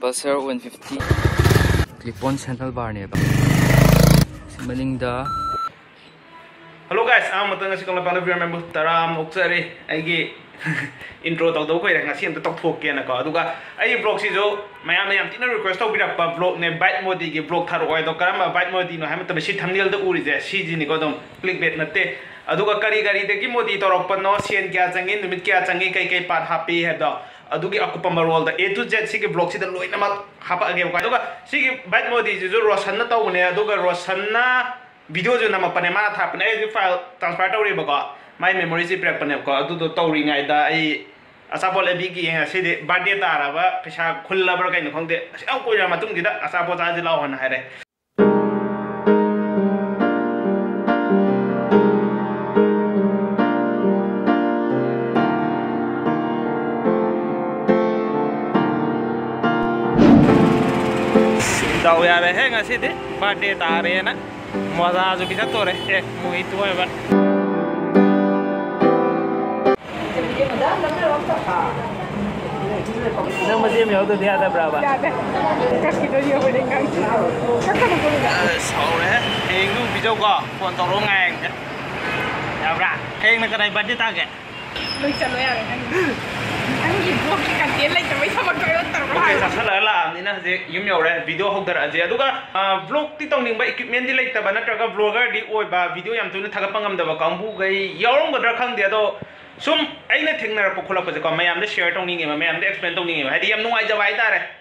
Pulsar 150 clip-on handlebar neba. Maningda. Hello guys, I'm Modification 4rm Pulsar. Intro to do ko ira ngasi amta tok ke na ko aduga ai vlog si jo mayam yam tina request to bira pa vlog ne bite modi ge vlog thar oi do karama bite modi no hamta si thumbnail da uri je si ji ni ko dom clickbait natte aduga kari de ki modi to rok no sien kya changi numit kya changi kai part happy he do adugi akupa marol da A to Z si ge vlog si da loina ma hapa ge ko aduga si ge bite modi jo rosan na to ne aduga rosan na video jo na ma pane ma tha pane file transfer to ri ba ko my memory is prep pane ko adu to tori ngai da ai asabol abi gi nga se de birthday tara ba pesa khulla bar kai no khong de au ko ya matung dida asabo ta ji law hon hare daw ya re he nga se de birthday tare na maza ju bisa tore mui tu ba nang masih mau tu dia ada berapa? Ada. Kasih tu dia boleh kan? Kakak nak boleh? Sorry, hengu bijau kau, phone tolong ngang. Ya berapa? Heng nak kena budget tak ke? Lucu lu ya, anh ibu kan dia lagi tapi sama kau terus. Okay, salah lah. Ni nah je, mau re video hok dar aja. Aduh kan, vlog ti tong ning ba equipment di lagi tapi nak kerja vlogger di oi ba video yang tu ni thagap pangam dah ba kambu gay. Yaurong badar khang dia tu. Sum, aina thengnar pukula pa ko mayam de share tong ninge mayam de explain tong ninge hadi yam nungai jawai tare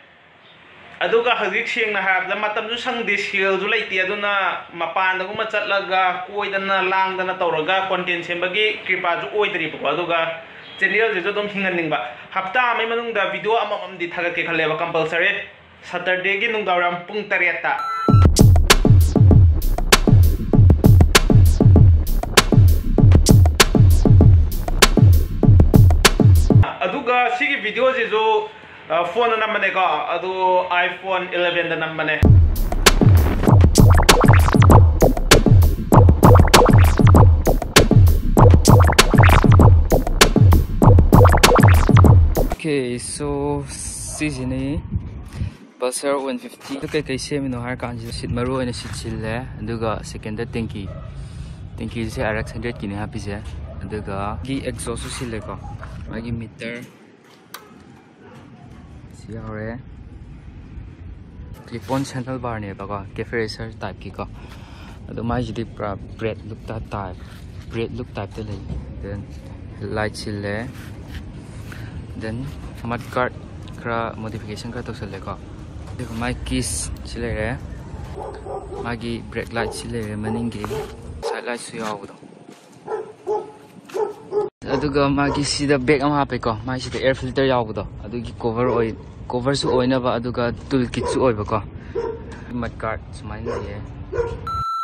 aduga hajik sing na hab la matam ju sang de skill ju laiti aduna mapan da kuma chatlaga koi dana lang dana tawraga content sembagi kripa ju oi tri ko aduga channel ju dom hingan ningba hafta mai manung da video amam di thaga ke khale ba compulsory Saturday gi nung dawram pung 3 ta aduga sigi video je jo phone na namne ka adu iPhone 11 da namne Okay, so season Pulsar 150 to kai semino har kan ji sit maru ina sit chille aduga second da tanki se RX 100 kini happy je aduga gi exhaust sile ko magi meter siare clip-on handlebar ne ba ko cafe racer type ki ko adu mai ji pra bread look type te lai then light chile then mud guard kra modification ka to sele ko dekho mai keys chile re magi brake light chile re maningi side light su yaw do aduga magi sida bag am hape ko mai sida air filter yaw do adugi cover su oina ba aduga toolkit su oi ba ko mud guard smai ye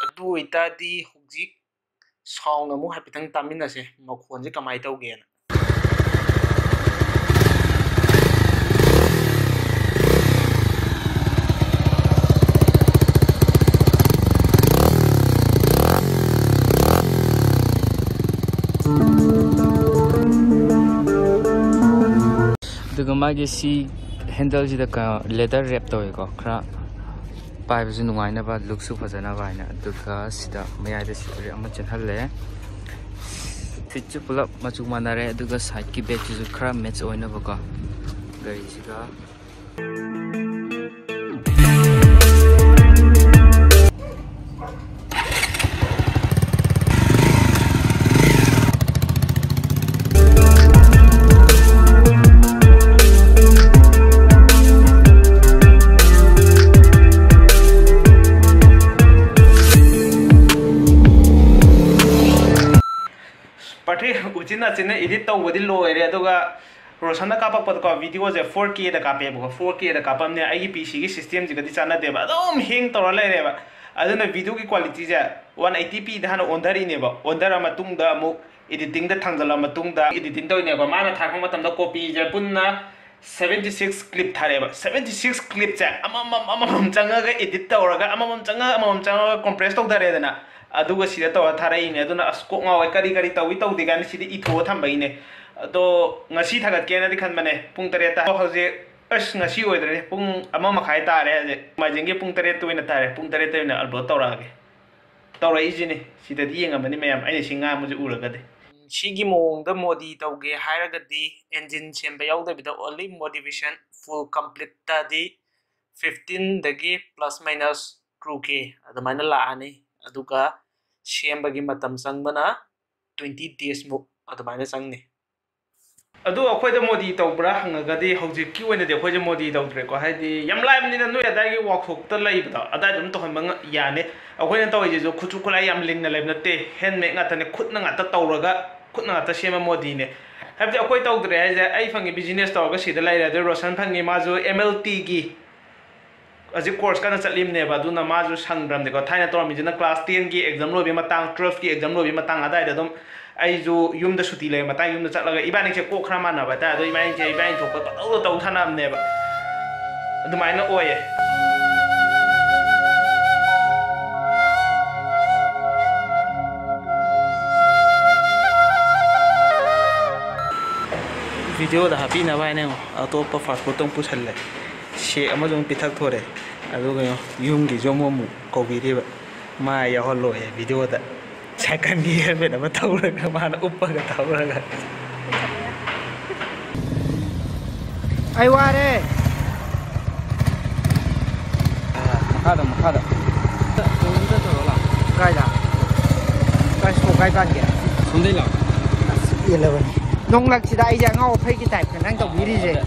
adu ita di hujik sound amu hapitang tamina se makhon je kamai tawge na aduga magi si handle ji da ka leather wrap to ko khra pai bu nungai na ba look su phajana ba na aduga sida mayai da si ama chanhal le fit chu pulap machu manare aduga side ki back ju khra match oina ba ko gari siga uchina chine edit to bodi loire aduga rosana kapak pat ko video je 4K da kape bo 4K da kapam ne ai PC gi system ji gadi chana deba adom hang to la re ba aduna video gi quality ja 180p da hana ondari ne ba ondara matung da mu editing da thangjala matung da editing to ne ba mana thakong matam da copy je punna 76 clip thare ba 76 clip ja amam changa ga edit to ra amam changa compress to dare dana aduga sida to tharai ne aduna asko ngawai kari tawi tawdi gan sidi itho thambai ne do ngasi thagat ke na di khan mane pung 3 ta hoje ꯑꯁ ꯉꯁꯤ ꯑꯣꯏꯗ꯭ꯔꯦ ꯄꯨꯡ 1:30 ꯇꯥꯔꯦ ꯍꯧꯖꯤꯛ ꯃꯥꯏꯖꯤꯡꯒꯤ ꯄꯨꯡ 7 ꯑꯣꯏꯅ ꯇꯥꯔꯦ ꯄꯨꯡ 7 ꯑꯣꯏꯅ ꯑꯞꯂꯣꯗ ꯇꯧꯔꯛꯑꯒꯦ ꯇꯧꯔꯛꯏꯁꯤꯅꯦ ꯁꯤꯗꯗꯤ ꯌꯦꯡꯉꯝꯃꯅꯤ ꯃꯌꯥꯝ ꯑꯩꯅ ꯁꯤ ꯉꯥꯡꯕꯁꯤ ꯎꯔꯒꯗꯤ ꯁꯤꯒꯤ ꯃꯑꯣꯡꯗ ꯃꯣꯗꯤ ꯇꯧꯒꯦ ꯍꯥꯏꯔꯒꯗꯤ ꯑꯦꯟꯖꯤꯟ ꯁꯦꯝꯕ ꯌꯥꯎꯗꯕꯤꯗ ꯑꯣꯟꯂꯤ ꯃꯣꯗꯤꯐꯤꯀꯦꯁꯟ ꯐꯨꯜ ꯀꯝꯄ꯭ꯂꯤꯠꯇꯗꯤ 15ꯗꯒꯤ + - 2K ꯑꯗꯨꯃꯥꯏꯅ ꯂꯥꯛꯑꯅꯤ ꯑꯗꯨꯒ ꯁꯦꯝꯕꯒꯤ ꯃꯇꯝ ꯆꯪꯕꯅ 20 days ꯃꯨꯛ ꯑꯗꯨꯃꯥꯏꯅ ꯆꯪꯅꯤ ꯑꯗꯨ ꯑꯩꯈꯣꯏꯗ ꯃꯣꯗꯤ ꯇꯧꯕ꯭ꯔꯥ ꯍꯪꯉꯒꯗꯤ ꯍꯧꯖꯤꯛꯀꯤ ꯑꯣꯏꯅꯗꯤ ꯑꯩꯈꯣꯏꯁꯦ ꯃꯣꯗꯤ ꯇꯧꯗ꯭ꯔꯦꯀꯣ ꯍꯥꯏꯗꯤ ꯌꯥꯝ ꯂꯥꯏꯕꯅꯤꯅ ꯅꯣꯏ ꯑꯗꯥꯏꯒꯤ ꯋꯥꯛꯁꯣꯞꯇ ꯂꯩꯕꯗꯣ ꯑꯗꯥꯏꯗ ꯑꯗꯨꯝ ꯇꯧꯍꯟꯕ ꯌꯥꯅꯤ ꯑꯩꯈꯣꯏꯅ ꯇꯧꯔꯤꯁꯤꯁꯨ ꯈꯨꯠꯁꯨ ꯈꯨꯠꯂꯥꯏ ꯌꯥꯝ ꯂꯤꯡꯅ ꯂꯩꯕ ꯅꯠꯇꯦ ꯍꯦꯟꯃꯦꯗ ꯉꯥꯛꯇꯅꯦ ꯈꯨꯠꯅ ꯉꯥꯛꯇ ꯇꯧꯔꯒ ꯈꯨꯠꯅ ꯉꯥꯛꯇ ꯁꯦꯝꯕ ꯃꯣꯗꯤꯅꯦ ꯍꯥꯏꯕꯗꯤ ꯑꯩꯈꯣꯏ ꯇꯧꯗ꯭ꯔꯦ ꯍꯥꯏꯁꯦ ꯑꯩ ꯐꯪꯉꯤ ꯕꯤꯖꯤꯅꯦꯁ ꯇꯧꯔꯒ ꯁꯤꯗ ꯂꯩꯔꯦ ꯑꯗꯨ ꯔꯣꯁꯟ ꯐꯪꯉꯤ ꯃꯥꯁꯨ MLTꯒꯤ ꯍꯧꯖꯤꯛ ꯀꯣꯔꯁ ꯀꯟꯅ ꯆꯠꯂꯤꯕꯅꯦꯕ ꯑꯗꯨꯅ ꯃꯥꯁꯨ ꯁꯪꯗ꯭ꯔꯕꯅꯦꯀꯣ ꯊꯥꯏꯅ ꯇꯧꯔꯝꯃꯤꯁꯤꯅ ꯀ꯭ꯂꯥꯁ 10ꯒꯤ ꯑꯦꯛꯖꯥꯝ ꯂꯣꯏꯕꯒꯤ ꯃꯇꯥꯡ 12ꯒꯤ ꯑꯦꯛꯖꯥꯝ ꯂꯣꯏꯕꯒꯤ ꯃꯇꯥꯡ ꯑꯗꯥꯏꯗ ꯑꯗꯨꯝ ꯑꯩꯁꯨ ꯌꯨꯝꯗ ꯁꯨꯇꯤ ꯂꯩꯕ ꯃꯇꯥꯡ ꯌꯨꯝꯗ ꯆꯠꯂꯒ ꯏꯕꯥꯅꯤꯁꯦ ꯀꯣꯛ ꯈꯔ ꯃꯥꯟꯅꯕ ꯍꯥꯏꯇꯥꯔꯦ ꯑꯗꯣ ꯏꯕꯥꯅꯤ ꯊꯣꯛꯄ ꯄꯪꯇꯧꯗ ꯇꯧ ꯁꯥꯟꯅꯕꯅꯦꯕ ꯑꯗꯨꯃꯥꯏꯅ ꯑꯣꯏꯌꯦ ꯚꯤꯗꯤꯑꯣꯗ ꯍꯥꯞꯄꯤꯅꯕ ꯍꯥꯏꯅ ꯑꯇꯣꯞꯄ ꯐꯥꯁ ꯐꯨꯗ ꯑꯃꯨꯛ ꯄꯨꯁꯜꯂꯦ ꯁꯦꯛ ꯑꯃꯁꯨ ꯑꯃꯨꯛ ꯄꯤꯊꯛꯊꯣꯔꯦ ꯑꯗꯨꯒ ꯌꯨꯝꯒꯤꯁꯨ ꯑꯃꯨꯛ ꯀꯧꯕꯤꯔꯤꯕ ꯃꯥ ꯌꯥꯎꯍꯜꯂꯣꯏꯌꯦ ꯚꯤꯗꯤꯑꯣꯗ ꯁꯥꯏꯀꯜꯒꯤ ꯍꯦꯜꯃꯦꯠ ꯑꯃ ꯊꯧꯔꯒ ꯃꯥꯅ ꯎꯞꯄꯒ ꯊꯧꯔꯒ ꯑꯩ ꯋꯥꯔꯦ ꯃꯈꯥꯗ ꯁꯣꯝꯗ ꯇꯧꯔ ꯂꯥꯛ ꯀꯥꯏꯗ ꯀꯥꯏ ꯀꯥꯟꯒꯦ ꯁꯣꯝꯗꯩ ꯂꯥꯛ ꯑꯁ ꯄꯦꯜꯂꯕꯅꯤ ꯅꯣꯡꯂꯛꯁꯤꯗ ꯑꯩꯁꯦ ꯑꯉꯥꯎ ꯑꯐꯩꯒꯤ ꯇꯥꯏꯞꯇ ꯅꯪ ꯇꯧꯕꯤꯔꯤꯁꯦ